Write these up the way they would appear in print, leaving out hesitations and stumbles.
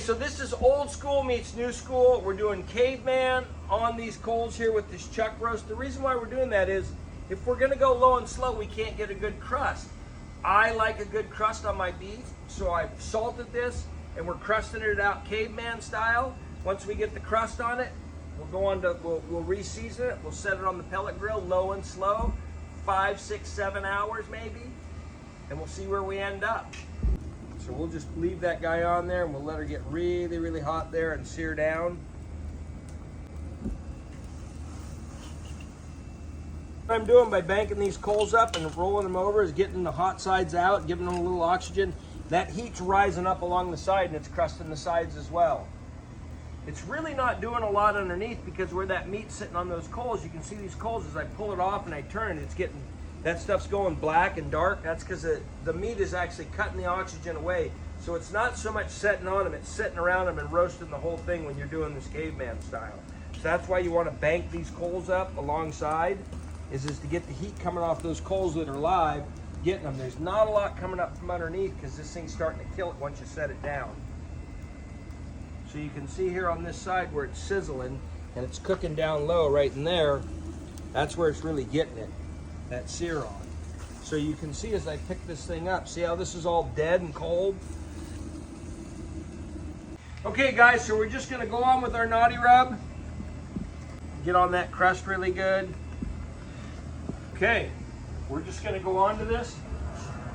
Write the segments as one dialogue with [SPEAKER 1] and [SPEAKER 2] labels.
[SPEAKER 1] so this is old school meets new school. We're doing caveman on these coals here with this chuck roast. The reason why we're doing that is if we're gonna go low and slow, we can't get a good crust. I like a good crust on my beef, so I've salted this and we're crusting it out caveman style. Once we get the crust on it, we'll go on to, we'll re-season it. We'll set it on the pellet grill, low and slow, 5, 6, 7 hours maybe, and we'll see where we end up. So we'll just leave that guy on there and we'll let her get really, really hot there and sear down. What I'm doing by banking these coals up and rolling them over is getting the hot sides out, giving them a little oxygen. That heat's rising up along the side and it's crusting the sides as well. It's really not doing a lot underneath because where that meat's sitting on those coals, you can see these coals as I pull it off and I turn, it's getting, that stuff's going black and dark. That's because the meat is actually cutting the oxygen away. So it's not so much setting on them, it's sitting around them and roasting the whole thing when you're doing this caveman style. So that's why you want to bank these coals up alongside, is to get the heat coming off those coals that are live, getting them. There's not a lot coming up from underneath because this thing's starting to kill it once you set it down. So you can see here on this side where it's sizzling and it's cooking down low right in there, that's where it's really getting it, that sear on. So you can see as I pick this thing up, see how this is all dead and cold? Okay guys, so we're just gonna go on with our Knotty rub. Get on that crust really good. Okay, we're just gonna go on to this.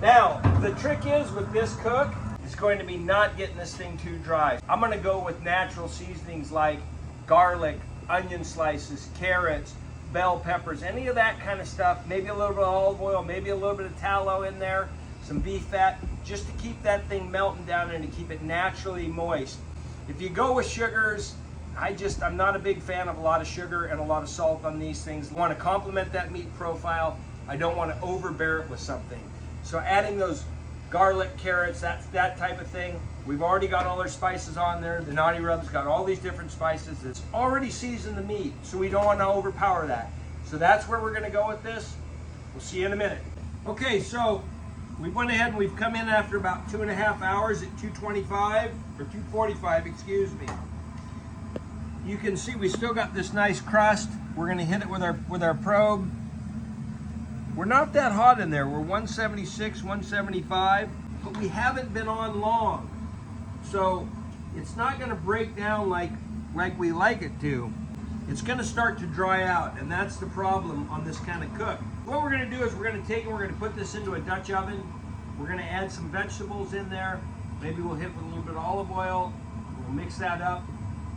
[SPEAKER 1] Now, the trick is with this cook, it's going to be not getting this thing too dry. I'm gonna go with natural seasonings like garlic, onion slices, carrots, bell peppers, any of that kind of stuff. Maybe a little bit of olive oil, maybe a little bit of tallow in there, some beef fat, just to keep that thing melting down and to keep it naturally moist. If you go with sugars, I'm not a big fan of a lot of sugar and a lot of salt on these things. I want to complement that meat profile. I don't want to overbear it with something. So adding those garlic, carrots, that type of thing. We've already got all our spices on there. The Knotty rub's got all these different spices. It's already seasoned the meat, so we don't want to overpower that. So that's where we're going to go with this. We'll see you in a minute. Okay, so we went ahead and we've come in after about 2.5 hours at 225 or 245, excuse me. You can see we still got this nice crust. We're going to hit it with our probe. We're not that hot in there. We're 176, 175, but we haven't been on long. So it's not going to break down like we like it to. It's going to start to dry out, and that's the problem on this kind of cook. What we're going to do is we're going to take and we're going to put this into a Dutch oven. We're going to add some vegetables in there. Maybe we'll hit with a little bit of olive oil. We'll mix that up.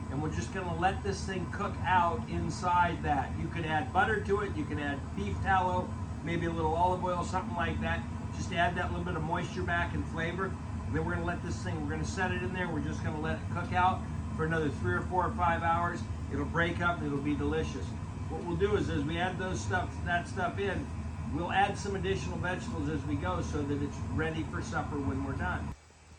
[SPEAKER 1] And we're just gonna let this thing cook out inside that. You could add butter to it, you can add beef tallow, maybe a little olive oil, something like that. Just add that little bit of moisture back and flavor. And then we're gonna let this thing, we're gonna set it in there, we're just gonna let it cook out for another 3 or 4 or 5 hours. It'll break up and it'll be delicious. What we'll do is as we add that stuff in, we'll add some additional vegetables as we go so that it's ready for supper when we're done.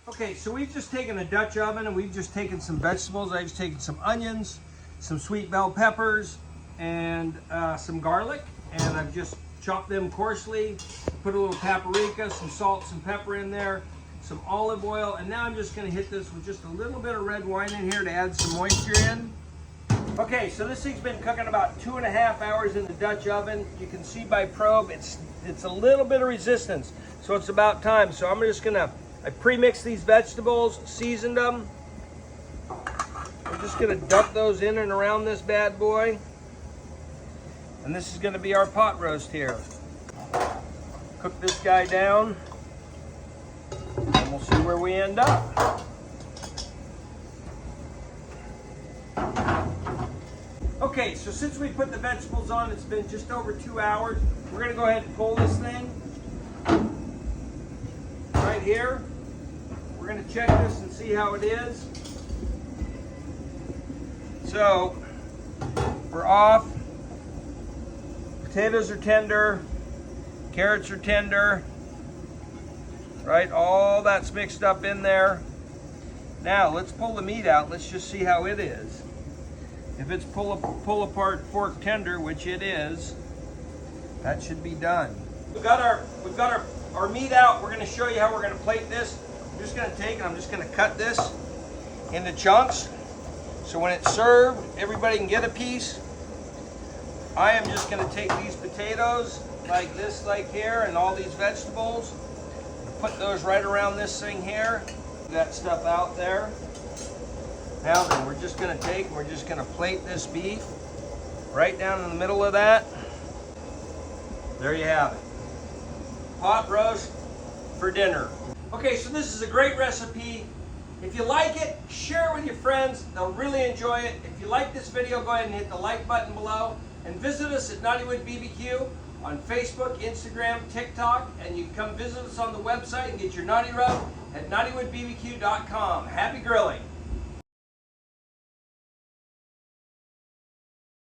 [SPEAKER 1] Okay, so we've just taken a Dutch oven and we've just taken some vegetables. I've just taken some onions, some sweet bell peppers, and some garlic. And I've just chopped them coarsely, put a little paprika, some salt, some pepper in there, some olive oil. And now I'm just gonna hit this with just a little bit of red wine in here to add some moisture in. Okay, so this thing's been cooking about 2.5 hours in the Dutch oven. You can see by probe, it's a little bit of resistance. So it's about time. So I'm just gonna, I pre-mixed these vegetables, seasoned them. I'm just gonna dump those in and around this bad boy. And this is gonna be our pot roast here. Cook this guy down and we'll see where we end up. Okay, so since we put the vegetables on, it's been just over 2 hours. We're gonna go ahead and pull this thing right here. We're gonna check this and see how it is. So, we're off. Potatoes are tender. Carrots are tender. Right, all that's mixed up in there. Now, let's pull the meat out. Let's just see how it is. If it's pull apart fork tender, which it is, that should be done. We've got our meat out. We're going to show you how we're going to plate this. I'm just going to take and I'm just going to cut this into chunks. So when it's served, everybody can get a piece. I am just going to take these potatoes like this, like here, and all these vegetables, put those right around this thing here. That stuff out there. Now then, we're just going to take and we're just going to plate this beef right down in the middle of that. There you have it. Pot roast for dinner. Okay, so this is a great recipe. If you like it, share it with your friends. They'll really enjoy it. If you like this video, go ahead and hit the like button below. And visit us at Knotty BBQ on Facebook, Instagram, TikTok. And you can come visit us on the website and get your Knotty Rub at knottywoodbbq.com. Happy grilling.